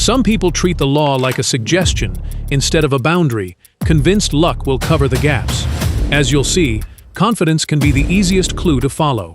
Some people treat the law like a suggestion instead of a boundary, convinced luck will cover the gaps. As you'll see, confidence can be the easiest clue to follow.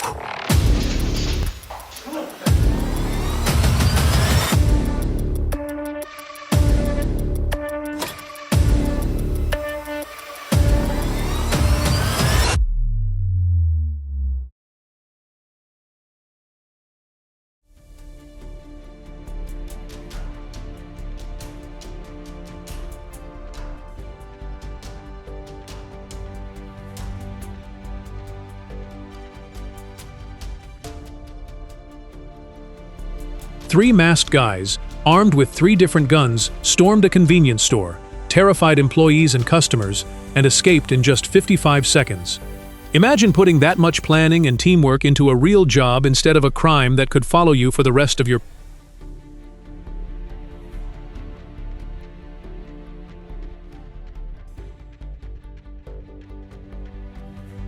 Three masked guys, armed with 3 different guns, stormed a convenience store, terrified employees and customers, and escaped in just 55 seconds. Imagine putting that much planning and teamwork into a real job instead of a crime that could follow you for the rest of your...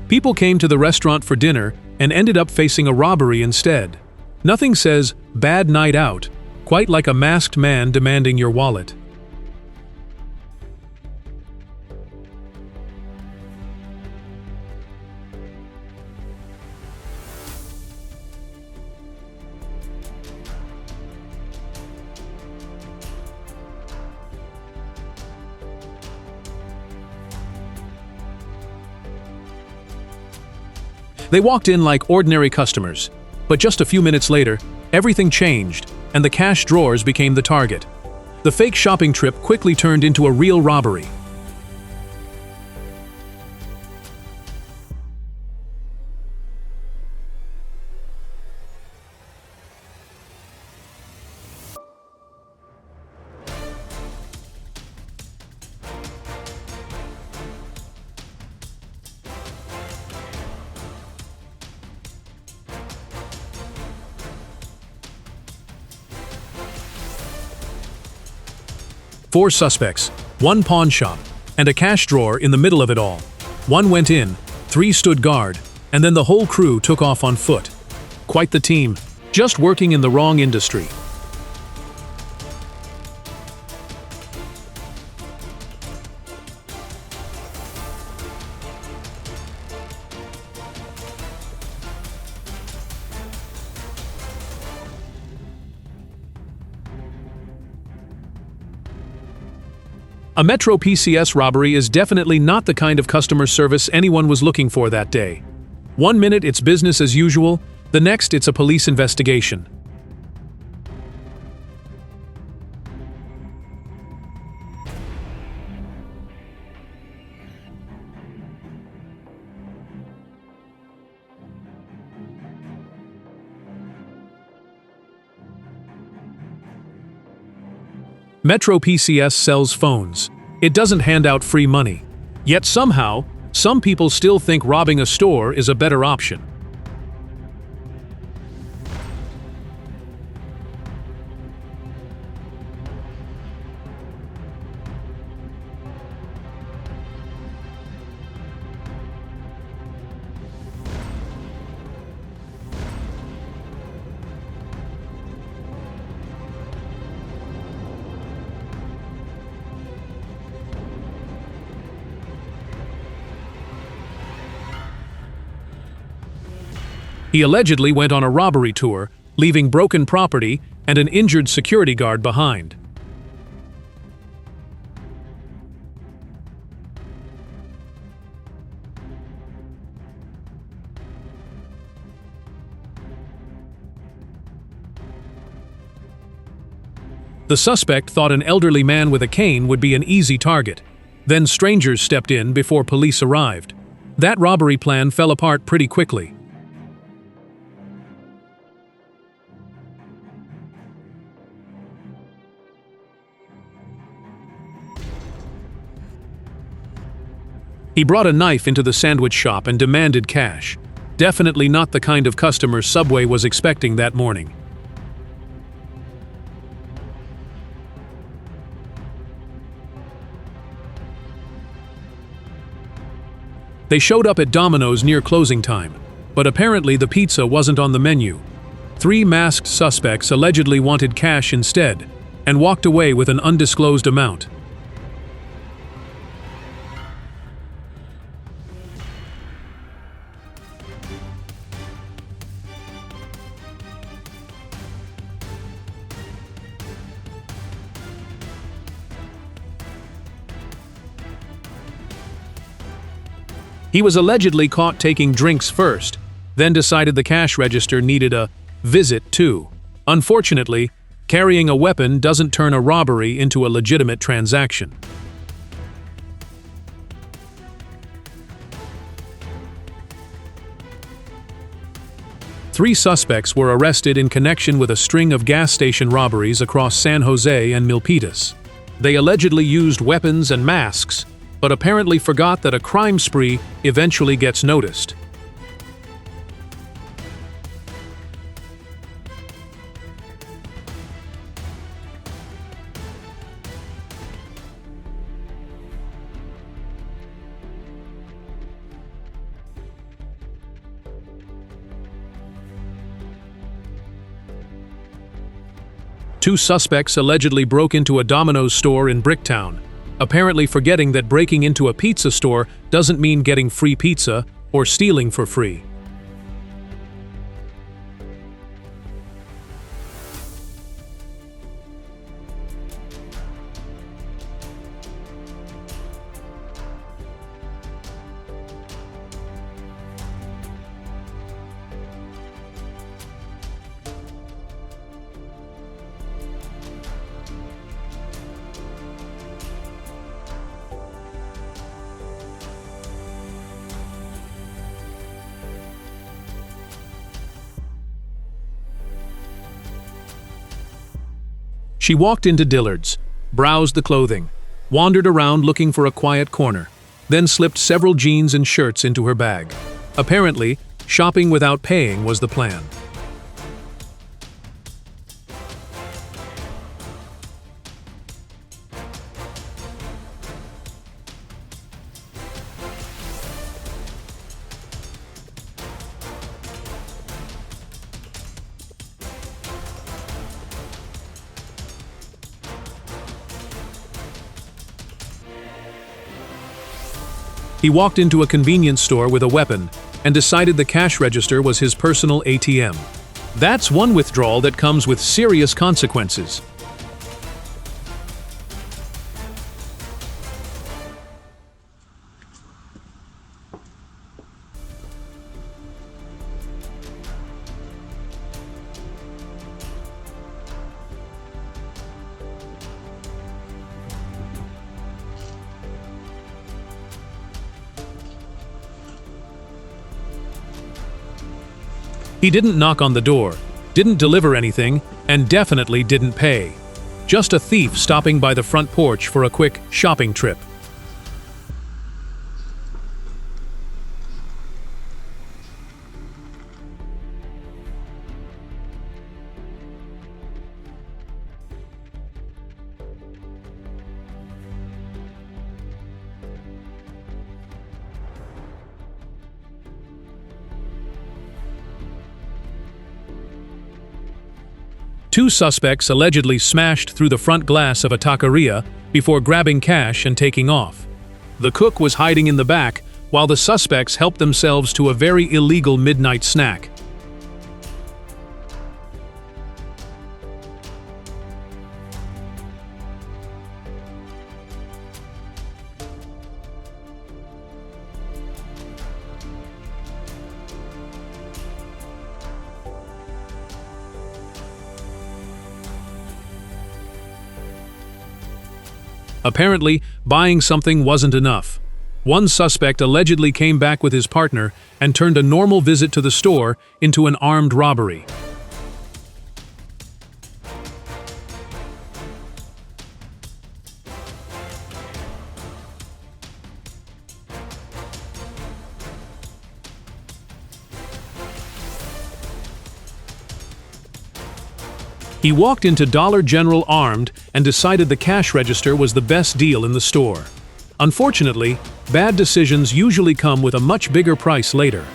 People came to the restaurant for dinner and ended up facing a robbery instead. Nothing says, "bad night out," quite like a masked man demanding your wallet. They walked in like ordinary customers. But just a few minutes later, everything changed, and the cash drawers became the target. The fake shopping trip quickly turned into a real robbery. Four suspects, one pawn shop, and a cash drawer in the middle of it all. One went in, 3 stood guard, and then the whole crew took off on foot. Quite the team, just working in the wrong industry. A Metro PCS robbery is definitely not the kind of customer service anyone was looking for that day. One minute it's business as usual, the next it's a police investigation. Metro PCS sells phones. It doesn't hand out free money. Yet somehow, some people still think robbing a store is a better option. He allegedly went on a robbery tour, leaving broken property and an injured security guard behind. The suspect thought an elderly man with a cane would be an easy target. Then strangers stepped in before police arrived. That robbery plan fell apart pretty quickly. He brought a knife into the sandwich shop and demanded cash. Definitely not the kind of customer Subway was expecting that morning. They showed up at Domino's near closing time, but apparently the pizza wasn't on the menu. 3 masked suspects allegedly wanted cash instead. and walked away with an undisclosed amount. He was allegedly caught taking drinks first, then decided the cash register needed a visit too. Unfortunately, carrying a weapon doesn't turn a robbery into a legitimate transaction. Three suspects were arrested in connection with a string of gas station robberies across San Jose and Milpitas. They allegedly used weapons and masks, but apparently forgot that a crime spree eventually gets noticed. Two suspects allegedly broke into a Domino's store in Bricktown, apparently forgetting that breaking into a pizza store doesn't mean getting free pizza or stealing for free. She walked into Dillard's, browsed the clothing, wandered around looking for a quiet corner, then slipped several jeans and shirts into her bag. Apparently, shopping without paying was the plan. He walked into a convenience store with a weapon and decided the cash register was his personal ATM. That's one withdrawal that comes with serious consequences. He didn't knock on the door, didn't deliver anything, and definitely didn't pay. Just a thief stopping by the front porch for a quick shopping trip. Two suspects allegedly smashed through the front glass of a taqueria before grabbing cash and taking off. The cook was hiding in the back, while the suspects helped themselves to a very illegal midnight snack. Apparently, buying something wasn't enough. One suspect allegedly came back with his partner and turned a normal visit to the store into an armed robbery. He walked into Dollar General armed and decided the cash register was the best deal in the store. Unfortunately, bad decisions usually come with a much bigger price later.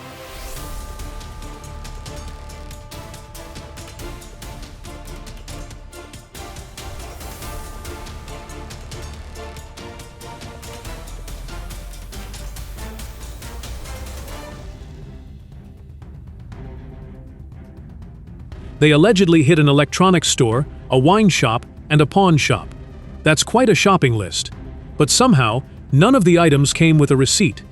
They allegedly hit an electronics store, a wine shop, and a pawn shop. That's quite a shopping list. But somehow, none of the items came with a receipt.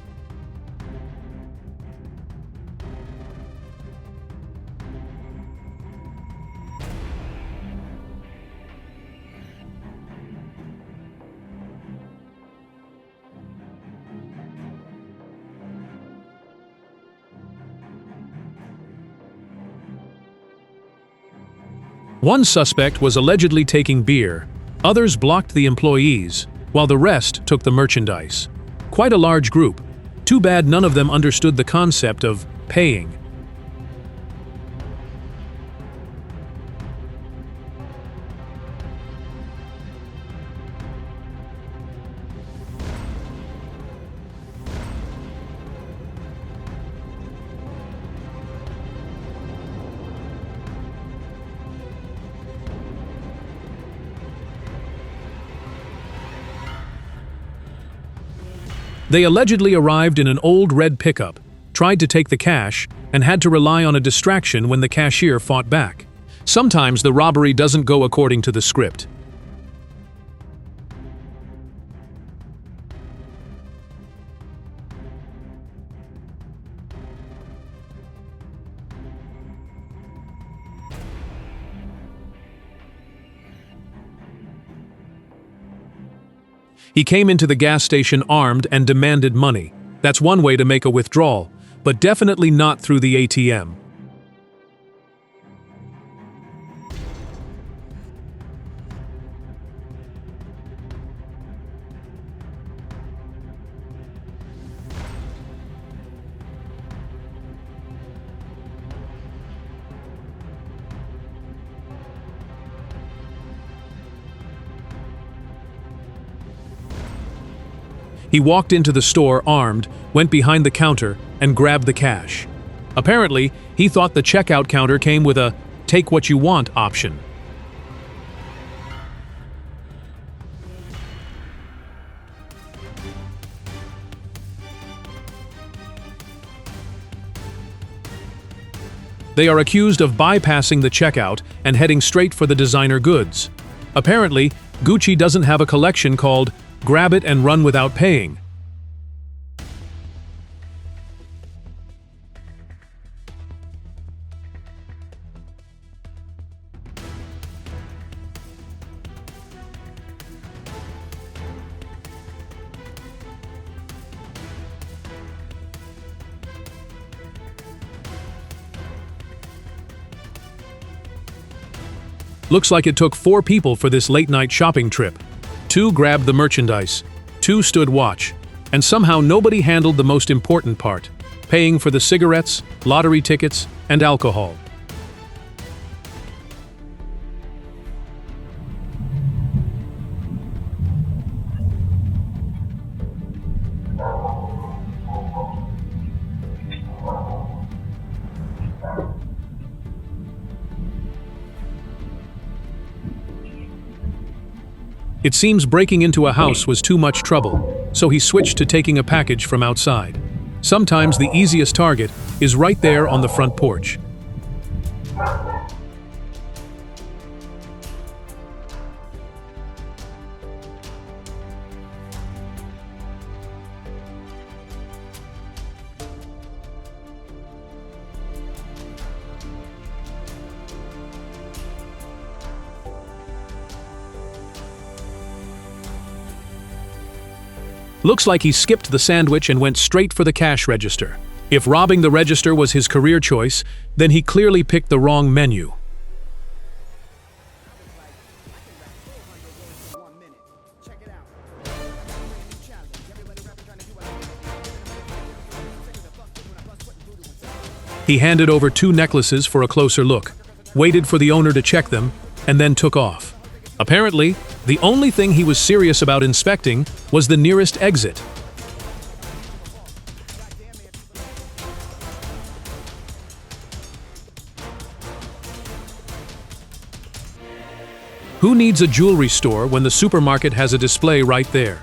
One suspect was allegedly taking beer, others blocked the employees, while the rest took the merchandise. Quite a large group. Too bad none of them understood the concept of paying. They allegedly arrived in an old red pickup, tried to take the cash, and had to rely on a distraction when the cashier fought back. Sometimes the robbery doesn't go according to the script. He came into the gas station armed and demanded money. That's one way to make a withdrawal, but definitely not through the ATM. He walked into the store armed, went behind the counter, and grabbed the cash. Apparently, he thought the checkout counter came with a "take what you want" option. They are accused of bypassing the checkout and heading straight for the designer goods. Apparently, Gucci doesn't have a collection called "Grab it and run without paying." Looks like it took 4 people for this late-night shopping trip. 2 grabbed the merchandise, 2 stood watch, and somehow nobody handled the most important part: paying for the cigarettes, lottery tickets, and alcohol. It seems breaking into a house was too much trouble, so he switched to taking a package from outside. Sometimes the easiest target is right there on the front porch. Looks like he skipped the sandwich and went straight for the cash register. If robbing the register was his career choice, then he clearly picked the wrong menu. He handed over 2 necklaces for a closer look, waited for the owner to check them, and then took off. Apparently, the only thing he was serious about inspecting was the nearest exit. Who needs a jewelry store when the supermarket has a display right there?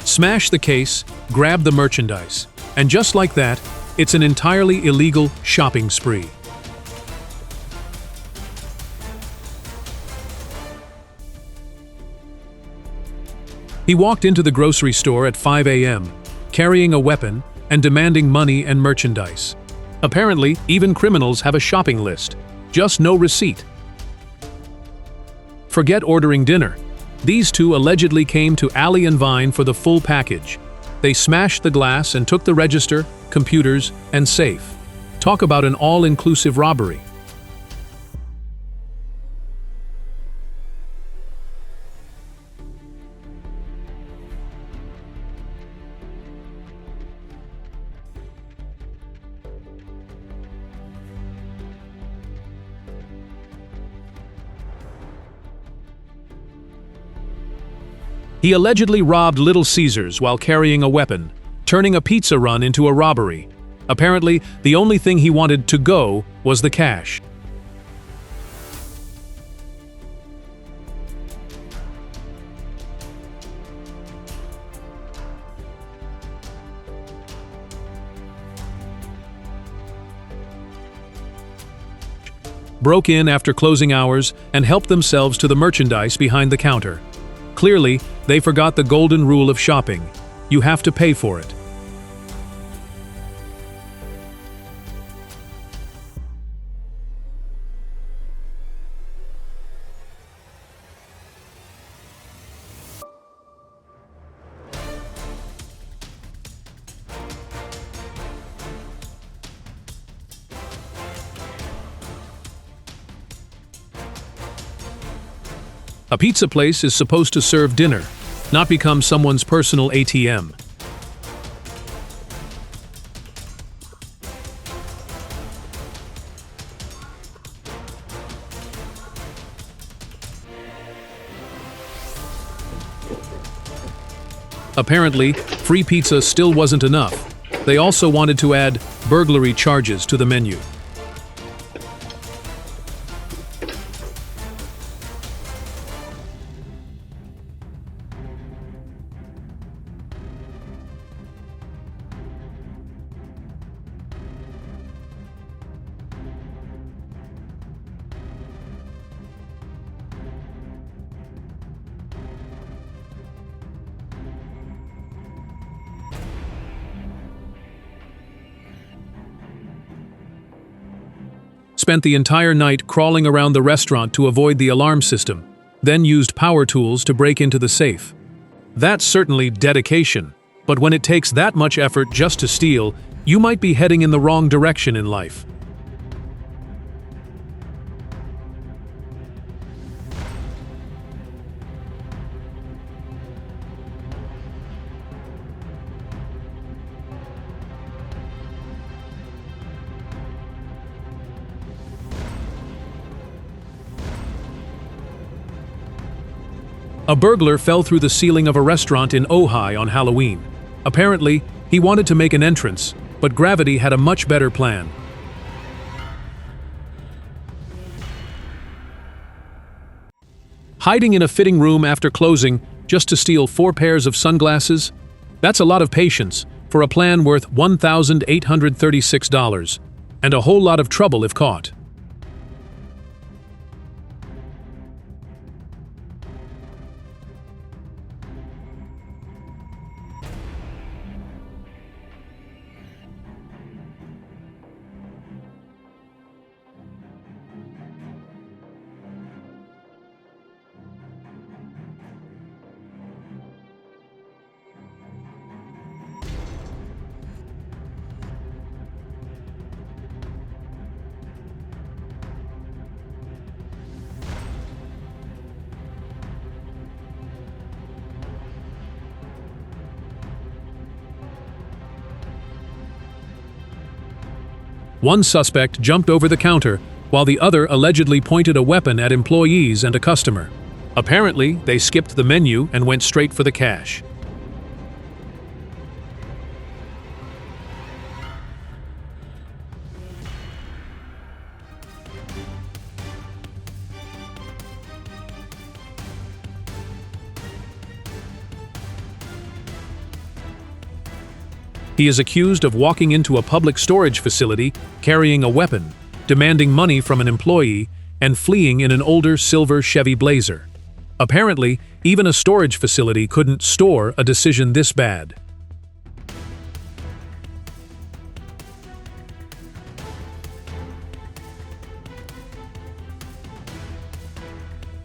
Smash the case, grab the merchandise, and just like that, it's an entirely illegal shopping spree. He walked into the grocery store at 5 a.m., carrying a weapon and demanding money and merchandise. Apparently, even criminals have a shopping list, just no receipt. Forget ordering dinner. These two allegedly came to Alley and Vine for the full package. They smashed the glass and took the register, computers, and safe. Talk about an all-inclusive robbery. He allegedly robbed Little Caesars while carrying a weapon, turning a pizza run into a robbery. Apparently, the only thing he wanted to go was the cash. Broke in after closing hours and helped themselves to the merchandise behind the counter. Clearly, they forgot the golden rule of shopping. You have to pay for it. A pizza place is supposed to serve dinner, not become someone's personal ATM. Apparently, free pizza still wasn't enough. They also wanted to add burglary charges to the menu. Spent the entire night crawling around the restaurant to avoid the alarm system, then used power tools to break into the safe. That's certainly dedication, but when it takes that much effort just to steal, you might be heading in the wrong direction in life. A burglar fell through the ceiling of a restaurant in Ojai on Halloween. Apparently, he wanted to make an entrance, but gravity had a much better plan. Hiding in a fitting room after closing just to steal 4 pairs of sunglasses? That's a lot of patience for a plan worth $1,836, and a whole lot of trouble if caught. One suspect jumped over the counter, while the other allegedly pointed a weapon at employees and a customer. Apparently, they skipped the menu and went straight for the cash. He is accused of walking into a public storage facility, carrying a weapon, demanding money from an employee, and fleeing in an older silver Chevy Blazer. Apparently, even a storage facility couldn't store a decision this bad.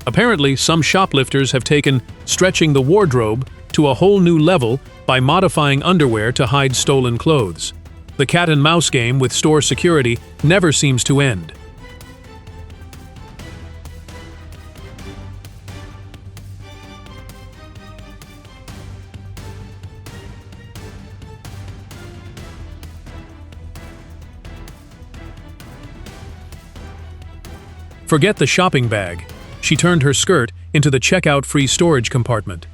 Apparently, some shoplifters have taken stretching the wardrobe to a whole new level by modifying underwear to hide stolen clothes. The cat-and-mouse game with store security never seems to end. Forget the shopping bag. She turned her skirt into the checkout-free storage compartment.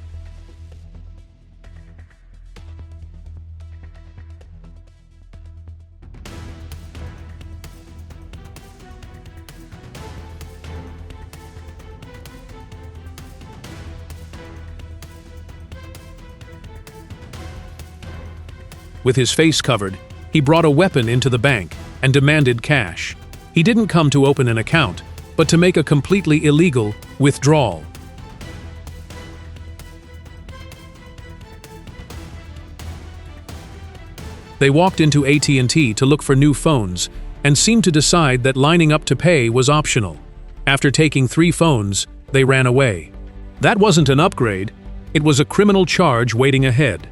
With his face covered, he brought a weapon into the bank and demanded cash. He didn't come to open an account, but to make a completely illegal withdrawal. They walked into AT&T to look for new phones and seemed to decide that lining up to pay was optional. After taking 3 phones, they ran away. That wasn't an upgrade, it was a criminal charge waiting ahead.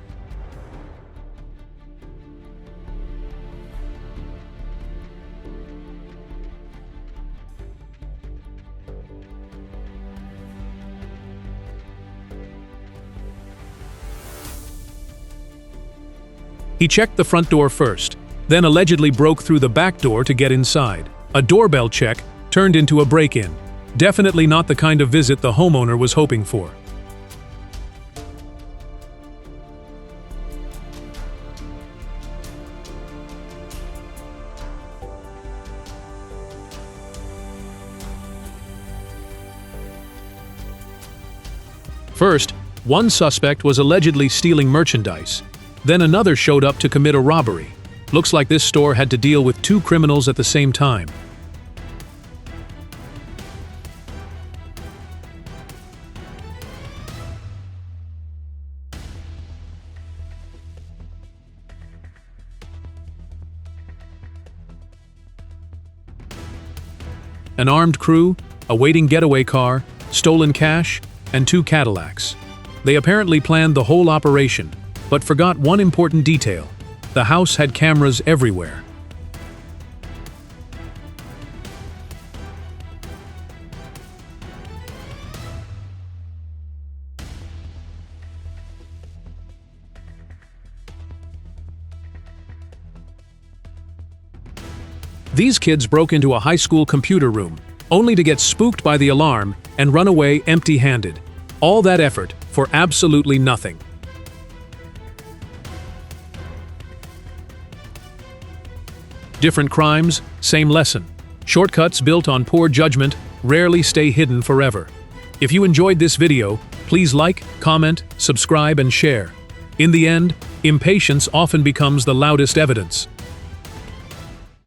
He checked the front door first, then allegedly broke through the back door to get inside. A doorbell check turned into a break-in. Definitely not the kind of visit the homeowner was hoping for. First, one suspect was allegedly stealing merchandise. Then another showed up to commit a robbery. Looks like this store had to deal with 2 criminals at the same time. An armed crew, a waiting getaway car, stolen cash, and 2 Cadillacs. They apparently planned the whole operation, but forgot one important detail. The house had cameras everywhere. These kids broke into a high school computer room, only to get spooked by the alarm and run away empty-handed. All that effort for absolutely nothing. Different crimes, same lesson. Shortcuts built on poor judgment rarely stay hidden forever. If you enjoyed this video, please like, comment, subscribe, and share. In the end, impatience often becomes the loudest evidence.